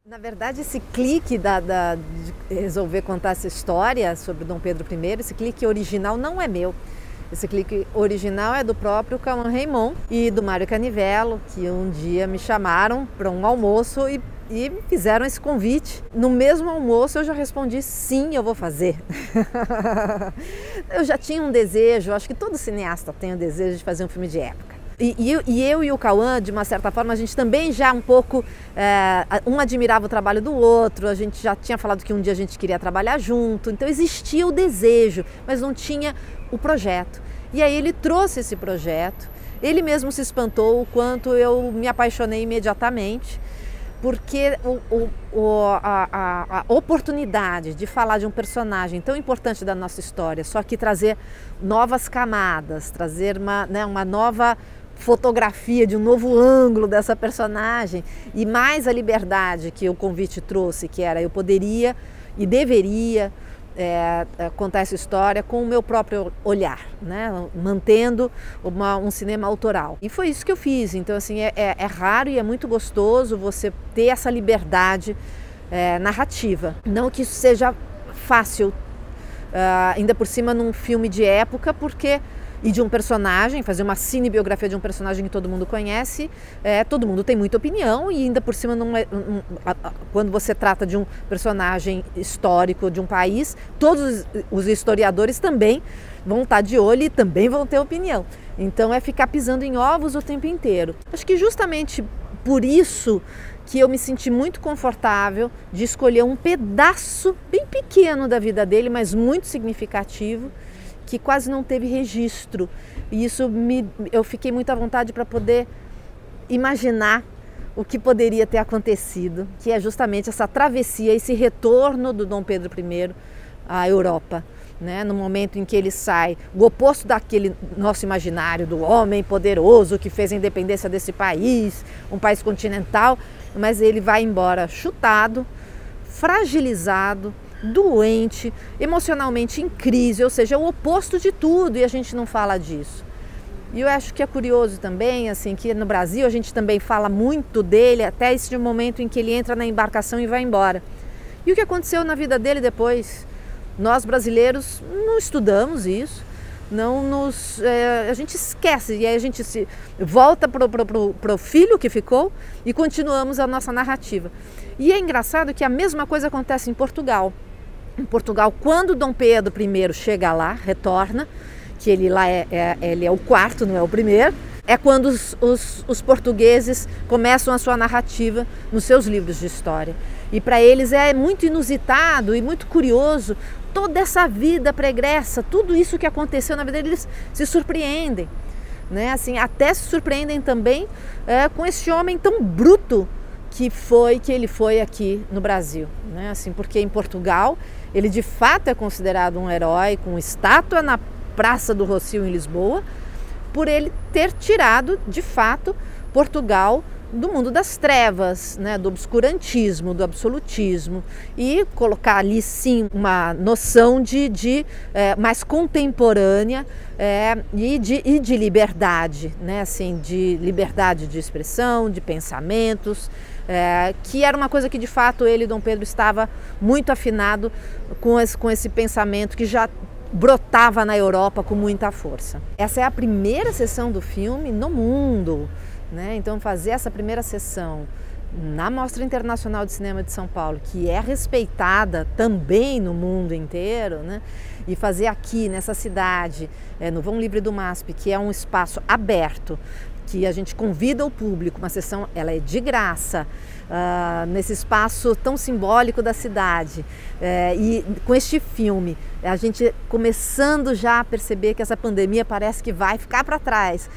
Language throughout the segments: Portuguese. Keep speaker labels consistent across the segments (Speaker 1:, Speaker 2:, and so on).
Speaker 1: Na verdade, esse clique de resolver contar essa história sobre Dom Pedro I, esse clique original não é meu. Esse clique original é do próprio Cauã Raymond e do Mário Canivello, que um dia me chamaram para um almoço e me fizeram esse convite. No mesmo almoço eu já respondi sim, eu vou fazer. Eu já tinha um desejo, acho que todo cineasta tem o desejo de fazer um filme de época. E eu e o Cauã, de uma certa forma, a gente também já um pouco, um admirava o trabalho do outro, a gente já tinha falado que um dia a gente queria trabalhar junto, então existia o desejo, mas não tinha o projeto. E aí ele trouxe esse projeto, ele mesmo se espantou o quanto eu me apaixonei imediatamente, porque a oportunidade de falar de um personagem tão importante da nossa história, só que trazer novas camadas, trazer uma nova fotografia de um novo ângulo dessa personagem e mais a liberdade que o convite trouxe, que era eu poderia e deveria contar essa história com o meu próprio olhar, né? Mantendo um cinema autoral. E foi isso que eu fiz. Então, assim, é raro e é muito gostoso você ter essa liberdade narrativa. Não que isso seja fácil, ainda por cima num filme de época, e de um personagem, fazer uma cinebiografia de um personagem que todo mundo conhece, todo mundo tem muita opinião e ainda por cima quando você trata de um personagem histórico de um país, todos os historiadores também vão estar de olho e também vão ter opinião. Então é ficar pisando em ovos o tempo inteiro. Acho que justamente por isso que eu me senti muito confortável de escolher um pedaço bem pequeno da vida dele, mas muito significativo, que quase não teve registro. E isso eu fiquei muito à vontade para poder imaginar o que poderia ter acontecido, que é justamente essa travessia, esse retorno do Dom Pedro I à Europa, né? No momento em que ele sai, o oposto daquele nosso imaginário do homem poderoso que fez a independência desse país, um país continental, mas ele vai embora chutado, fragilizado, doente, emocionalmente em crise, ou seja, o oposto de tudo, e a gente não fala disso. E eu acho que é curioso também, assim, que no Brasil a gente também fala muito dele até esse momento em que ele entra na embarcação e vai embora. E o que aconteceu na vida dele depois? Nós brasileiros não estudamos isso, a gente esquece, e aí a gente se volta pro filho que ficou e continuamos a nossa narrativa. E é engraçado que a mesma coisa acontece em Portugal. Em Portugal, quando Dom Pedro I chega lá, retorna, que ele lá ele é o quarto, não é o primeiro, é quando os portugueses começam a sua narrativa nos seus livros de história. E para eles é muito inusitado e muito curioso toda essa vida pregressa, tudo isso que aconteceu na vida deles, se surpreendem, né? Assim, até se surpreendem também com esse homem tão bruto que ele foi aqui no Brasil, né? Assim, porque em Portugal ele de fato é considerado um herói, com estátua na Praça do Rossio em Lisboa, por ele ter tirado de fato Portugal do mundo das trevas, né? Do obscurantismo, do absolutismo, e colocar ali sim uma noção mais contemporânea e de liberdade, né? Assim, de liberdade de expressão, de pensamentos, que era uma coisa que de fato ele, Dom Pedro, estava muito afinado com esse pensamento que já brotava na Europa com muita força. Essa é a primeira sessão do filme no mundo, né? Então fazer essa primeira sessão na Mostra Internacional de Cinema de São Paulo, que é respeitada também no mundo inteiro, né? E fazer aqui nessa cidade, no Vão Livre do MASP, que é um espaço aberto, que a gente convida o público, uma sessão, ela é de graça, nesse espaço tão simbólico da cidade, e com este filme, a gente começando já a perceber que essa pandemia parece que vai ficar para trás.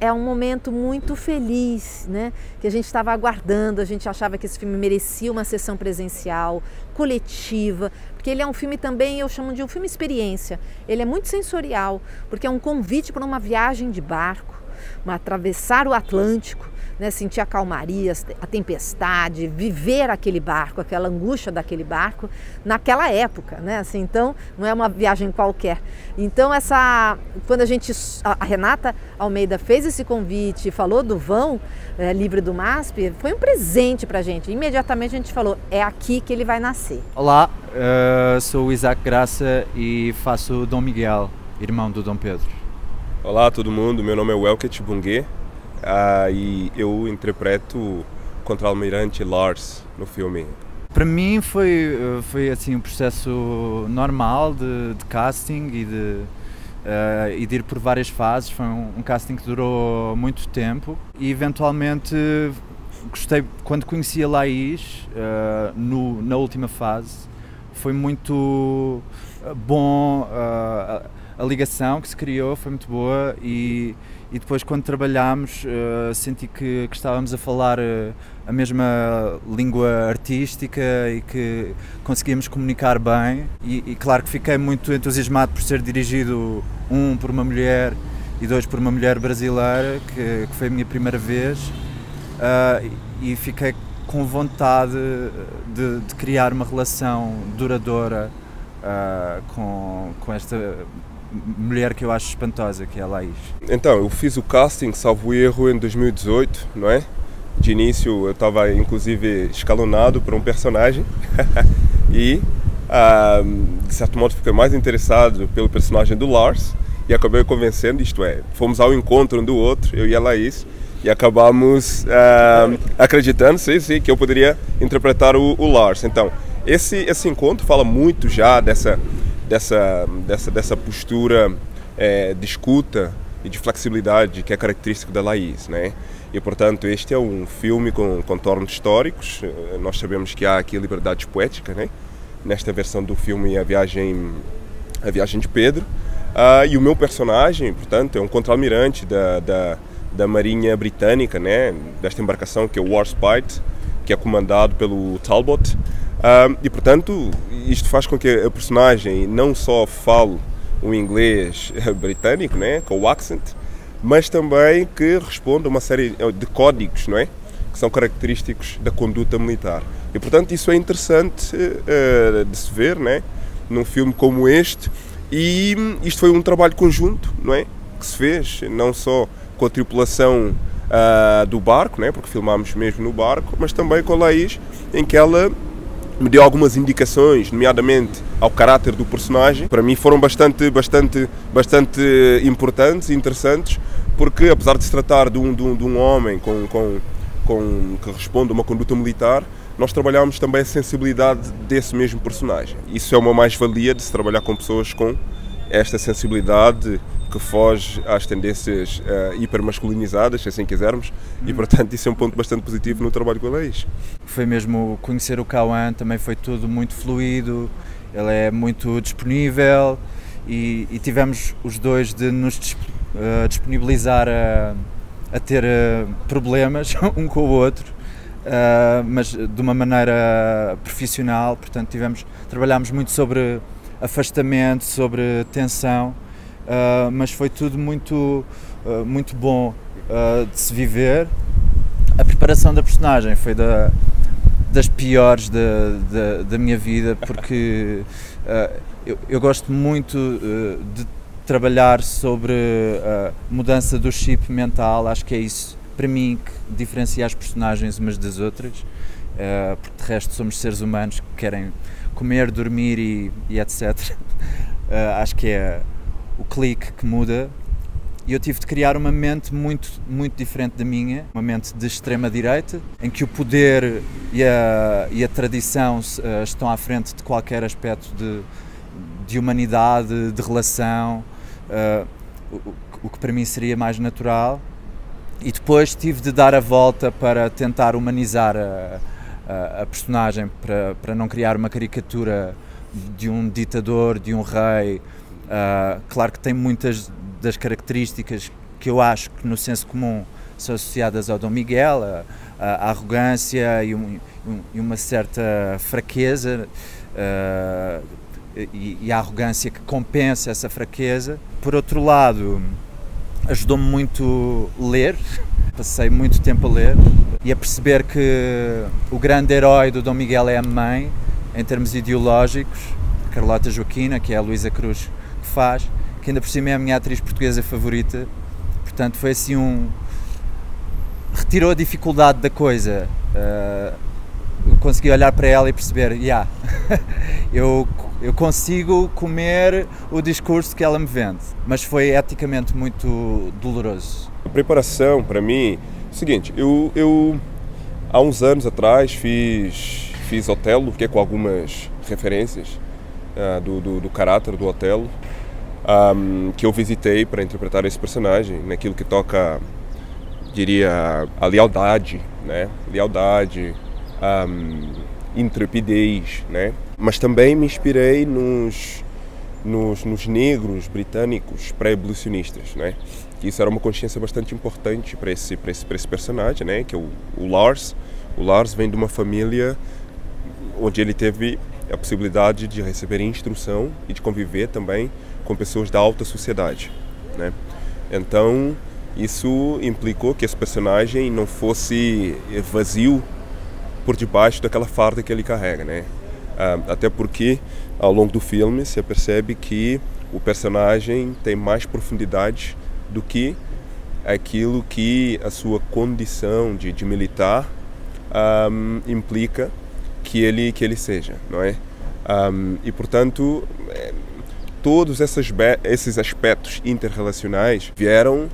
Speaker 1: É um momento muito feliz, né? Que a gente estava aguardando, a gente achava que esse filme merecia uma sessão presencial, coletiva, porque ele é um filme também, eu chamo de um filme experiência, ele é muito sensorial, porque é um convite para uma viagem de barco, atravessar o Atlântico, né, sentir a calmaria, a tempestade, viver aquele barco, aquela angústia daquele barco naquela época, né? Assim, então não é uma viagem qualquer. Então quando a Renata Almeida fez esse convite, falou do vão livre do MASP, foi um presente para a gente. Imediatamente a gente falou, é aqui que ele vai nascer.
Speaker 2: Olá, sou o Isaac Graça e faço o Dom Miguel, irmão do Dom Pedro.
Speaker 3: Olá a todo mundo, meu nome é Welket Bungue e eu interpreto o Contra-Almirante Lars no filme.
Speaker 2: Para mim foi assim um processo normal de casting e de ir por várias fases. Foi um casting que durou muito tempo e eventualmente gostei, quando conheci a Laís na última fase, foi muito bom, a ligação que se criou foi muito boa e depois quando trabalhámos senti que estávamos a falar a mesma língua artística e que conseguíamos comunicar bem e claro que fiquei muito entusiasmado por ser dirigido por uma mulher e dois por uma mulher brasileira, que foi a minha primeira vez e fiquei com vontade de criar uma relação duradoura com esta mulher que eu acho espantosa, que é a Laís.
Speaker 3: Então, eu fiz o casting, salvo erro, em 2018, não é? De início eu estava inclusive escalonado por um personagem e de certo modo fiquei mais interessado pelo personagem do Lars e acabei convencendo, isto é, fomos ao encontro um do outro, eu e a Laís, e acabamos acreditando, sim, que eu poderia interpretar o Lars. Então, esse encontro fala muito já dessa postura de escuta e de flexibilidade que é característico da Laís, né? E portanto este é um filme com contornos históricos. Nós sabemos que há aqui liberdades poéticas, né? Nesta versão do filme A Viagem de Pedro, e o meu personagem, portanto, é um contra-almirante da Marinha Britânica, né? Desta embarcação que é o Warspite, que é comandado pelo Talbot. E portanto isto faz com que a personagem não só fale o inglês britânico, né, com o accent, mas também que responda a uma série de códigos, não é, que são característicos da conduta militar. E portanto isso é interessante de se ver, né, num filme como este. E isto foi um trabalho conjunto, não é, que se fez não só com a tripulação do barco, né, porque filmámos mesmo no barco, mas também com a Laís, em que ela me deu algumas indicações, nomeadamente ao caráter do personagem. Para mim foram bastante importantes e interessantes, porque apesar de se tratar de um homem que responde a uma conduta militar, nós trabalhámos também a sensibilidade desse mesmo personagem. Isso é uma mais-valia de se trabalhar com pessoas com esta sensibilidade que foge às tendências hipermasculinizadas, se assim quisermos, e portanto isso é um ponto bastante positivo no trabalho com a Laís.
Speaker 2: Foi mesmo conhecer o Cauã, também foi tudo muito fluido, ele é muito disponível e tivemos os dois de nos disponibilizar a ter problemas um com o outro, mas de uma maneira profissional. Portanto trabalhámos muito sobre afastamento, sobre tensão, mas foi tudo muito bom de se viver. A preparação da personagem foi das piores da minha vida, porque eu gosto muito de trabalhar sobre a mudança do chip mental. Acho que é isso, para mim, que diferencia as personagens umas das outras, porque de resto somos seres humanos que querem comer, dormir e etc. Acho que é o clique que muda, e eu tive de criar uma mente muito diferente da minha, uma mente de extrema-direita, em que o poder e a tradição estão à frente de qualquer aspecto de humanidade, de relação, o que para mim seria mais natural. E depois tive de dar a volta para tentar humanizar a personagem, para não criar uma caricatura de um ditador, de um rei. Claro que tem muitas das características que eu acho que no senso comum são associadas ao Dom Miguel, a arrogância e uma certa fraqueza, e a arrogância que compensa essa fraqueza. Por outro lado, ajudou-me muito ler, passei muito tempo a ler e a perceber que o grande herói do Dom Miguel é a mãe, em termos ideológicos, Carlota Joaquina, que é a Luísa Cruz que faz, que ainda por cima é a minha atriz portuguesa favorita. Portanto, foi assim retirou a dificuldade da coisa. Consegui olhar para ela e perceber, eu consigo comer o discurso que ela me vende, mas foi eticamente muito doloroso.
Speaker 3: A preparação, para mim, é o seguinte, eu há uns anos atrás fiz Otelo, que é com algumas referências do caráter do Otelo, que eu visitei para interpretar esse personagem, naquilo que toca, diria, a lealdade, né? Lealdade, intrepidez, né? Mas também me inspirei nos negros britânicos pré-abolicionistas, né? Que isso era uma consciência bastante importante para esse personagem, né? Que é o Lars. O Lars vem de uma família onde ele teve a possibilidade de receber instrução e de conviver também com pessoas da alta sociedade, né? Então isso implicou que esse personagem não fosse vazio por debaixo daquela farda que ele carrega, né? Até porque ao longo do filme se percebe que o personagem tem mais profundidade do que aquilo que a sua condição de militar implica que ele seja, não é? E portanto todos esses aspectos interrelacionais vieram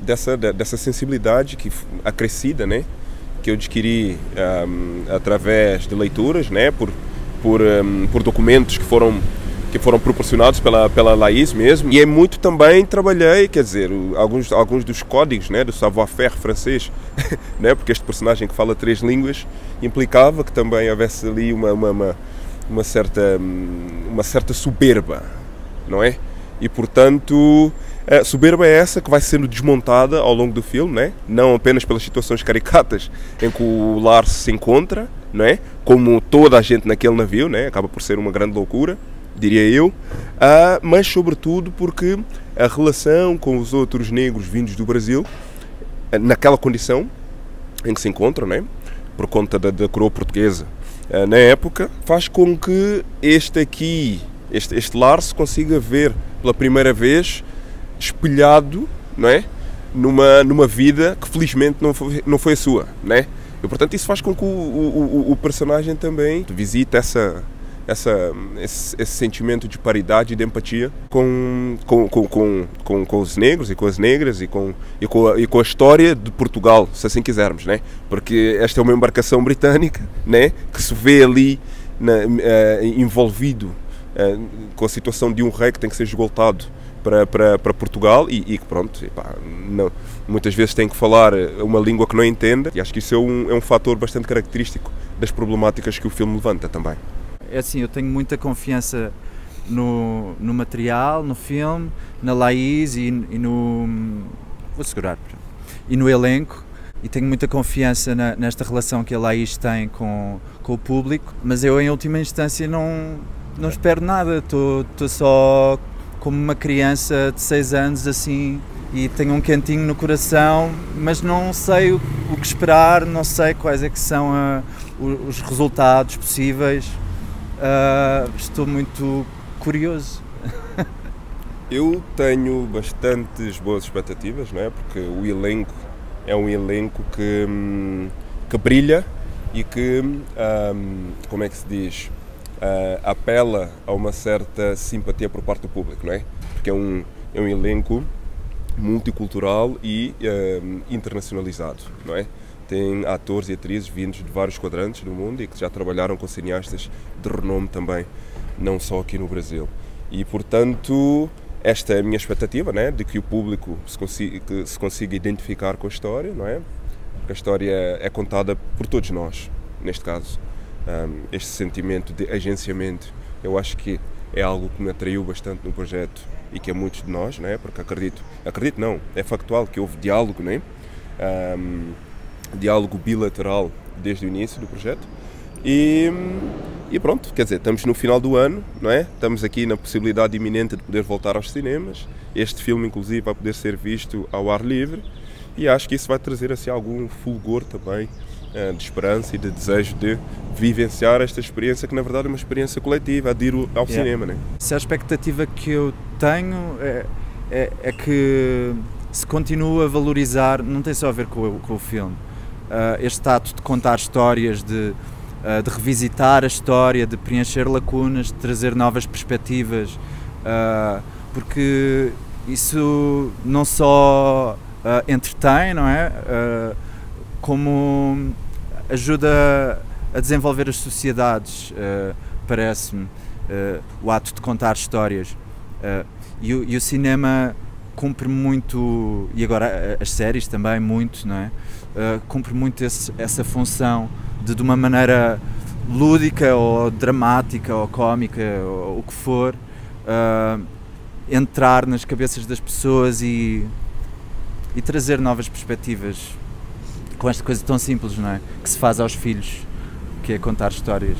Speaker 3: dessa sensibilidade acrescida, né? Que eu adquiri através de leituras, né? Por documentos que foram proporcionados pela Laís mesmo. E é muito também trabalhei, quer dizer, alguns dos códigos, né, do savoir-faire francês, né? Porque este personagem que fala 3 línguas implicava que também houvesse ali uma certa soberba, não é? E portanto a soberba é essa que vai sendo desmontada ao longo do filme, né? Não apenas pelas situações caricatas em que o Lars se encontra, não é? Como toda a gente naquele navio, né? Acaba por ser uma grande loucura, diria eu, mas sobretudo porque a relação com os outros negros vindos do Brasil, naquela condição em que se encontram, né? Por conta da coroa portuguesa na época, faz com que este Lars consiga ver pela primeira vez espelhado, não é? numa vida que felizmente não foi a sua, né? E portanto isso faz com que o personagem também visite esse sentimento de paridade e de empatia com os negros e com as negras e com a história de Portugal, se assim quisermos, né? Porque esta é uma embarcação britânica, né? Que se vê ali envolvido com a situação de um rei que tem que ser esgotado para Portugal e que pronto, muitas vezes tem que falar uma língua que não entenda, e acho que isso é um fator bastante característico das problemáticas que o filme levanta também.
Speaker 2: É assim, eu tenho muita confiança no material, no filme, na Laís e no... vou segurar, e no elenco, e tenho muita confiança nesta relação que a Laís tem com o público, mas eu em última instância não espero nada, estou só como uma criança de 6 anos assim, e tenho um quentinho no coração, mas não sei o que esperar, não sei quais é que são os resultados possíveis. Estou muito curioso.
Speaker 3: Eu tenho bastantes boas expectativas, não é? Porque o elenco é um elenco que brilha e que, como é que se diz, apela a uma certa simpatia por parte do público, não é? Porque é um elenco multicultural e internacionalizado, não é? Tem atores e atrizes vindos de vários quadrantes do mundo e que já trabalharam com cineastas de renome também, não só aqui no Brasil. E, portanto, esta é a minha expectativa, né? De que o público se consiga identificar com a história, não é? Porque a história é contada por todos nós, neste caso. Este sentimento de agenciamento, eu acho que é algo que me atraiu bastante no projeto e que é muitos de nós, não é? Porque acredito não, é factual que houve diálogo, não é? Diálogo bilateral desde o início do projeto e pronto, quer dizer, estamos no final do ano, não é? Estamos aqui na possibilidade iminente de poder voltar aos cinemas. Este filme inclusive vai poder ser visto ao ar livre E acho que isso vai trazer assim algum fulgor também de esperança e de desejo de vivenciar esta experiência, que na verdade é uma experiência coletiva, de ir ao cinema, né?
Speaker 2: Se a expectativa que eu tenho é que se continua a valorizar, não tem só a ver com o filme, este ato de contar histórias, de revisitar a história, de preencher lacunas, de trazer novas perspectivas, porque isso não só entretém, não é? Como ajuda a desenvolver as sociedades, parece-me, o ato de contar histórias. E o cinema cumpre muito, e agora as séries também muito, não é? Cumpre muito essa função de uma maneira lúdica ou dramática ou cómica ou o que for, entrar nas cabeças das pessoas e trazer novas perspectivas com esta coisa tão simples, não é? Que se faz aos filhos, que é contar histórias.